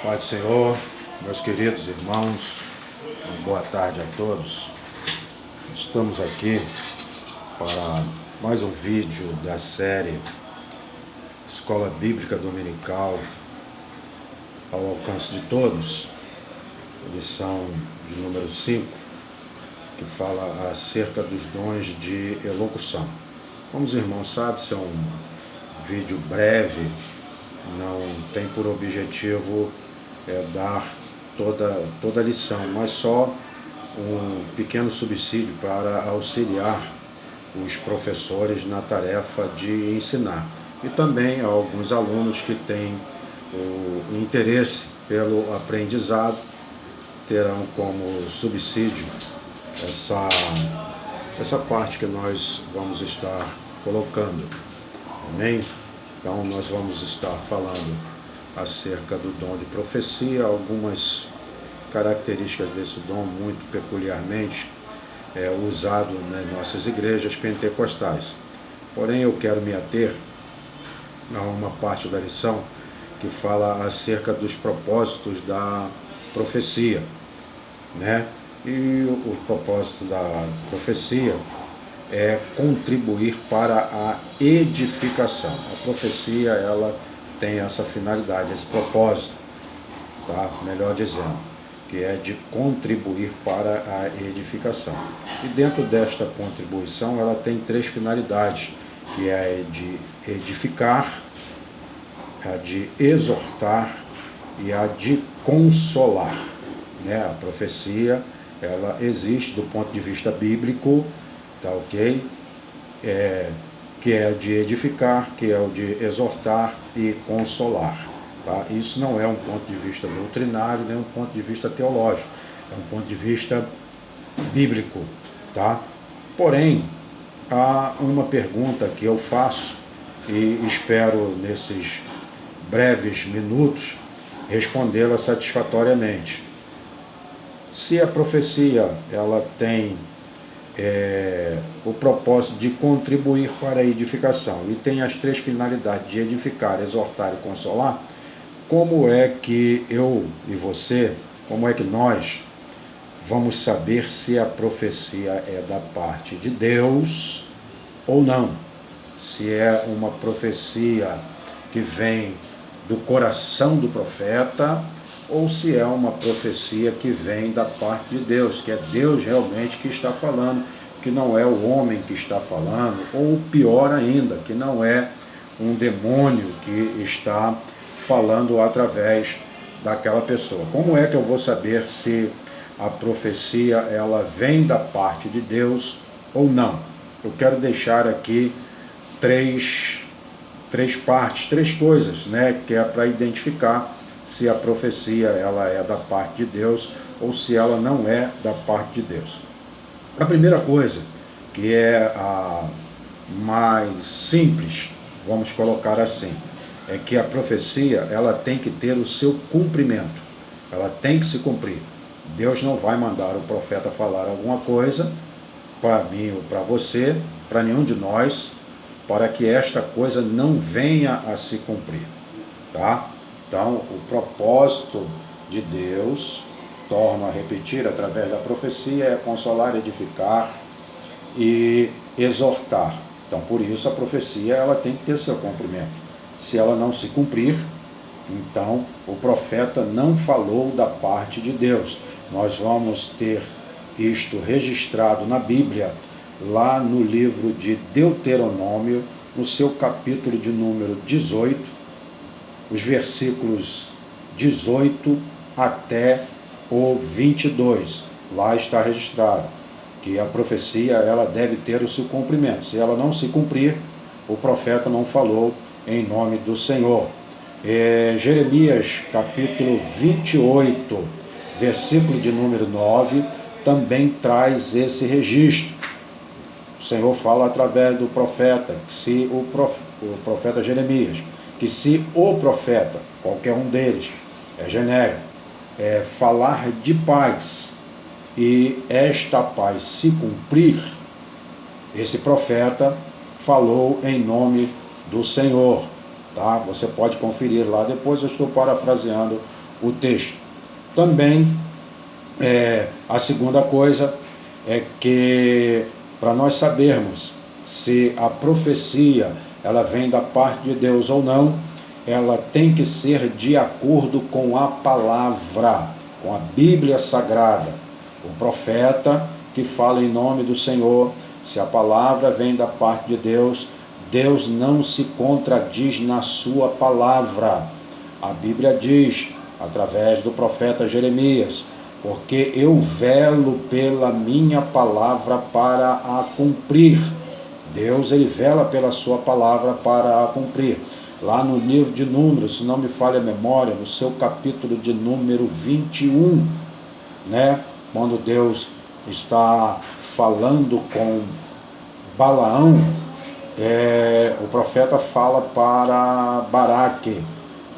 Pai do Senhor, meus queridos irmãos, uma boa tarde a todos. Estamos aqui para mais um vídeo da série Escola Bíblica Dominical ao alcance de todos, lição de número 5, que fala acerca dos dons de elocução. Como os irmãos sabem, esse é um vídeo breve, não tem por objetivo dar toda a lição, mas só um pequeno subsídio para auxiliar os professores na tarefa de ensinar. E também alguns alunos que têm o interesse pelo aprendizado terão como subsídio essa parte que nós vamos estar colocando. Amém? Então nós vamos estar falando acerca do dom de profecia, algumas características desse dom muito peculiarmente usado nas nossas igrejas pentecostais. Porém, eu quero me ater a uma parte da lição que fala acerca dos propósitos da profecia, né? E o propósito da profecia é contribuir para a edificação. A profecia, ela tem essa finalidade, esse propósito, tá? Melhor dizendo, que é de contribuir para a edificação. E dentro desta contribuição, ela tem três finalidades, que é a de edificar, a de exortar e a de consolar, né? A profecia, ela existe do ponto de vista bíblico, tá ok? Que é o de edificar, que é o de exortar e consolar. Tá? Isso não é um ponto de vista doutrinário, nem um ponto de vista teológico, é um ponto de vista bíblico. Tá? Porém, há uma pergunta que eu faço e espero nesses breves minutos respondê-la satisfatoriamente. Se a profecia ela tem o propósito de contribuir para a edificação e tem as três finalidades de edificar, exortar e consolar, como é que eu e você, como é que nós vamos saber se a profecia é da parte de Deus ou não? Se é uma profecia que vem do coração do profeta ou se é uma profecia que vem da parte de Deus, que é Deus realmente que está falando, que não é o homem que está falando, ou pior ainda, que não é um demônio que está falando através daquela pessoa. Como é que eu vou saber se a profecia ela vem da parte de Deus ou não? Eu quero deixar aqui três partes, três coisas, né, que é para identificar se a profecia ela é da parte de Deus ou se ela não é da parte de Deus. A primeira coisa, que é a mais simples, vamos colocar assim, é que a profecia ela tem que ter o seu cumprimento, ela tem que se cumprir. Deus não vai mandar o profeta falar alguma coisa para mim ou para você, para nenhum de nós, para que esta coisa não venha a se cumprir, tá? Então, o propósito de Deus, torno a repetir, através da profecia, é consolar, edificar e exortar. Então, por isso, a profecia ela tem que ter seu cumprimento. Se ela não se cumprir, então o profeta não falou da parte de Deus. Nós vamos ter isto registrado na Bíblia, lá no livro de Deuteronômio, no seu capítulo de número 18, os versículos 18 até o 22. Lá está registrado que a profecia ela deve ter o seu cumprimento. Se ela não se cumprir, o profeta não falou em nome do Senhor. Jeremias capítulo 28, versículo de número 9, também traz esse registro. O Senhor fala através do profeta, que se o profeta Jeremias, que se o profeta, qualquer um deles, é genérico, falar de paz e esta paz se cumprir, esse profeta falou em nome do Senhor. Tá? Você pode conferir lá, depois eu estou parafraseando o texto. Também, a segunda coisa é que, para nós sabermos se a profecia ela vem da parte de Deus ou não, ela tem que ser de acordo com a palavra, com a Bíblia Sagrada. O profeta que fala em nome do Senhor, se a palavra vem da parte de Deus, Deus não se contradiz na sua palavra. A Bíblia diz, através do profeta Jeremias, porque eu velo pela minha palavra para a cumprir. Deus, ele vela pela sua palavra para a cumprir. Lá no livro de Números, se não me falha a memória, no seu capítulo de número 21, né? Quando Deus está falando com Balaão, o profeta fala para Baraque,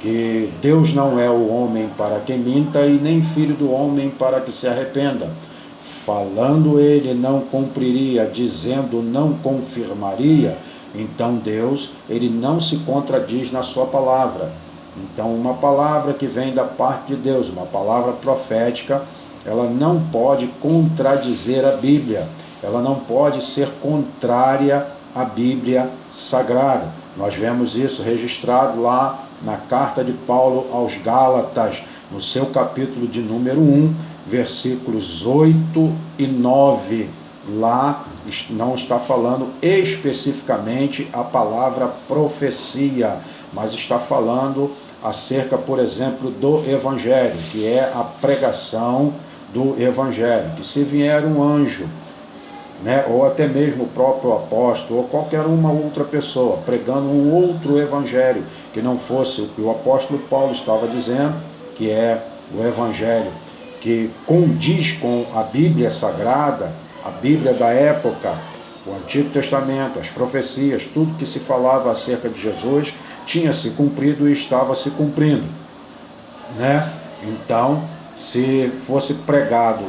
que Deus não é o homem para que minta e nem filho do homem para que se arrependa. Falando ele não cumpriria, dizendo não confirmaria, então Deus, ele não se contradiz na sua palavra. Então uma palavra que vem da parte de Deus, uma palavra profética, ela não pode contradizer a Bíblia, ela não pode ser contrária à Bíblia Sagrada. Nós vemos isso registrado lá na carta de Paulo aos Gálatas, no seu capítulo de número 1, versículos 8 e 9. Lá não está falando especificamente a palavra profecia, mas está falando acerca, por exemplo, do Evangelho, que é a pregação do Evangelho, que se vier um anjo, né, ou até mesmo o próprio apóstolo, ou qualquer uma outra pessoa, pregando um outro evangelho, que não fosse o que o apóstolo Paulo estava dizendo, que é o evangelho que condiz com a Bíblia Sagrada, a Bíblia da época, o Antigo Testamento, as profecias, tudo que se falava acerca de Jesus, tinha se cumprido e estava se cumprindo, né? Então, se fosse pregado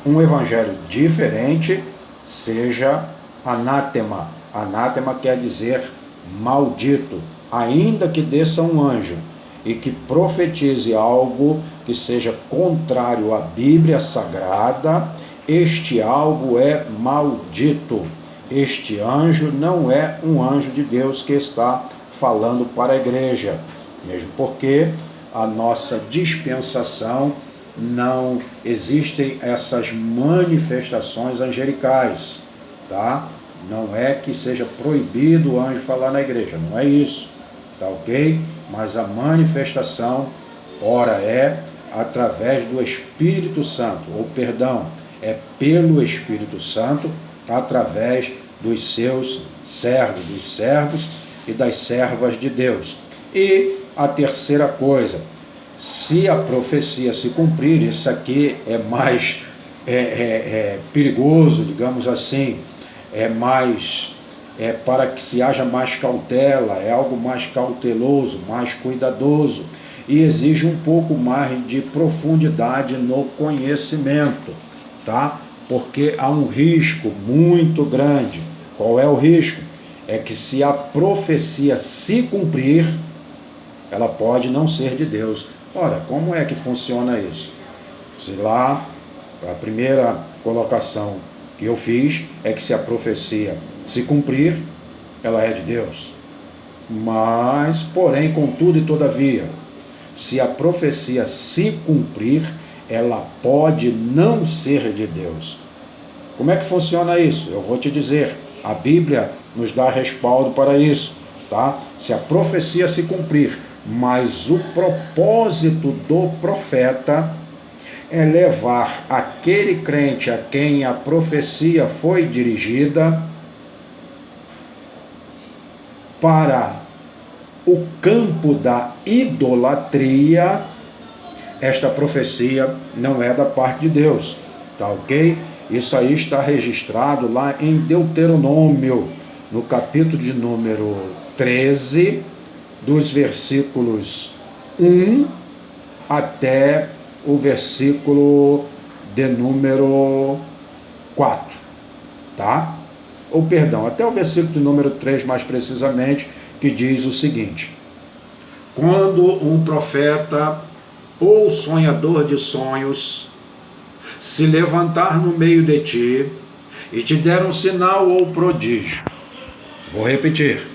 um evangelho diferente, seja anátema. Anátema quer dizer maldito, ainda que desça um anjo e que profetize algo que seja contrário à Bíblia Sagrada, este algo é maldito. Este anjo não é um anjo de Deus que está falando para a igreja, mesmo porque a nossa dispensação não existem essas manifestações angelicais, tá? Não é que seja proibido o anjo falar na igreja, não é isso, tá ok? Mas a manifestação, ora é através do Espírito Santo, ou perdão, é pelo Espírito Santo, através dos seus servos, dos servos e das servas de Deus. E a terceira coisa, se a profecia se cumprir, isso aqui é mais perigoso, digamos assim, para que se haja mais cautela, é algo mais cauteloso, mais cuidadoso, e exige um pouco mais de profundidade no conhecimento, tá? Porque há um risco muito grande. Qual é o risco? É que se a profecia se cumprir, ela pode não ser de Deus. Ora, como é que funciona isso? Se lá, a primeira colocação que eu fiz é que se a profecia se cumprir, ela é de Deus. Mas, porém, contudo e todavia, se a profecia se cumprir, ela pode não ser de Deus. Como é que funciona isso? Eu vou te dizer, a Bíblia nos dá respaldo para isso, tá? Se a profecia se cumprir, mas o propósito do profeta é levar aquele crente a quem a profecia foi dirigida para o campo da idolatria, esta profecia não é da parte de Deus, tá ok? Isso aí está registrado lá em Deuteronômio, no capítulo de número 13, dos versículos 1 até o versículo de número 4, tá? Ou perdão, até o versículo de número 3 mais precisamente, que diz o seguinte: quando um profeta ou sonhador de sonhos se levantar no meio de ti e te der um sinal ou prodígio. Vou repetir.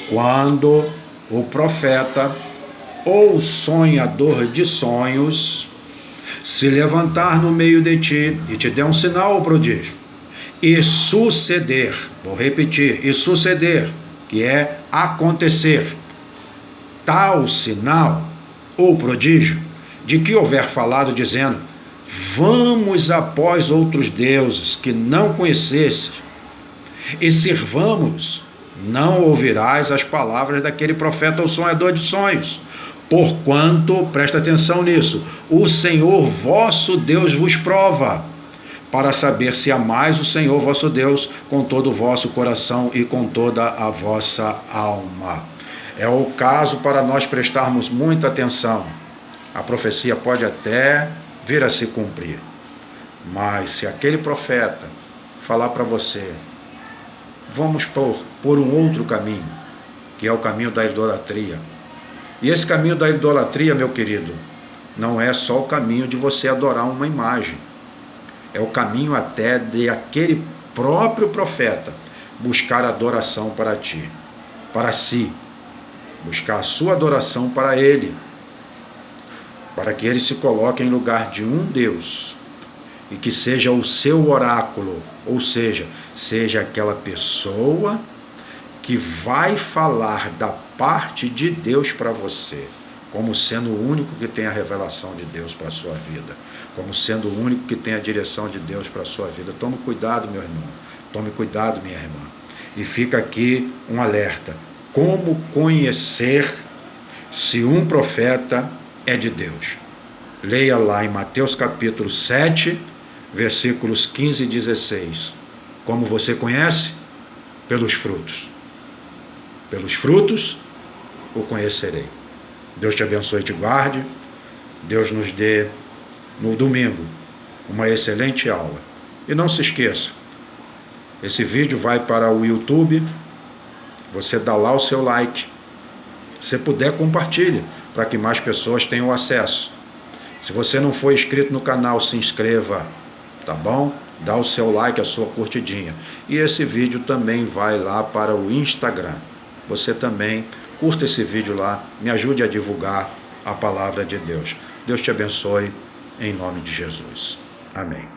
Quando o profeta ou sonhador de sonhos se levantar no meio de ti e te der um sinal ou prodígio, e suceder, vou repetir, e suceder, que é acontecer, tal sinal ou prodígio, de que houver falado dizendo, vamos após outros deuses que não conhecesses e sirvamos-los, não ouvirás as palavras daquele profeta ou sonhador de sonhos, porquanto, presta atenção nisso, o Senhor vosso Deus vos prova, para saber se amais o Senhor vosso Deus com todo o vosso coração e com toda a vossa alma. É o caso para nós prestarmos muita atenção. A profecia pode até vir a se cumprir, mas se aquele profeta falar para você, vamos por um outro caminho, que é o caminho da idolatria. E esse caminho da idolatria, meu querido, não é só o caminho de você adorar uma imagem. É o caminho até de aquele próprio profeta buscar adoração para ti, para si. Buscar a sua adoração para ele. Para que ele se coloque em lugar de um Deus. E que seja o seu oráculo. Ou seja aquela pessoa que vai falar da parte de Deus para você, como sendo o único que tem a revelação de Deus para a sua vida, como sendo o único que tem a direção de Deus para a sua vida. Tome cuidado, meu irmão, tome cuidado, minha irmã. E fica aqui um alerta: como conhecer se um profeta é de Deus? Leia lá em Mateus capítulo 7, versículos 15 e 16. Como você conhece? Pelos frutos. Pelos frutos o conhecerei. Deus te abençoe e te guarde. Deus nos dê, no domingo, uma excelente aula. E não se esqueça, esse vídeo vai para o YouTube. Você dá lá o seu like. Se puder, compartilhe, para que mais pessoas tenham acesso. Se você não for inscrito no canal, se inscreva, tá bom? Dá o seu like, a sua curtidinha. E esse vídeo também vai lá para o Instagram. Você também curta esse vídeo lá, me ajude a divulgar a palavra de Deus. Deus te abençoe, em nome de Jesus. Amém.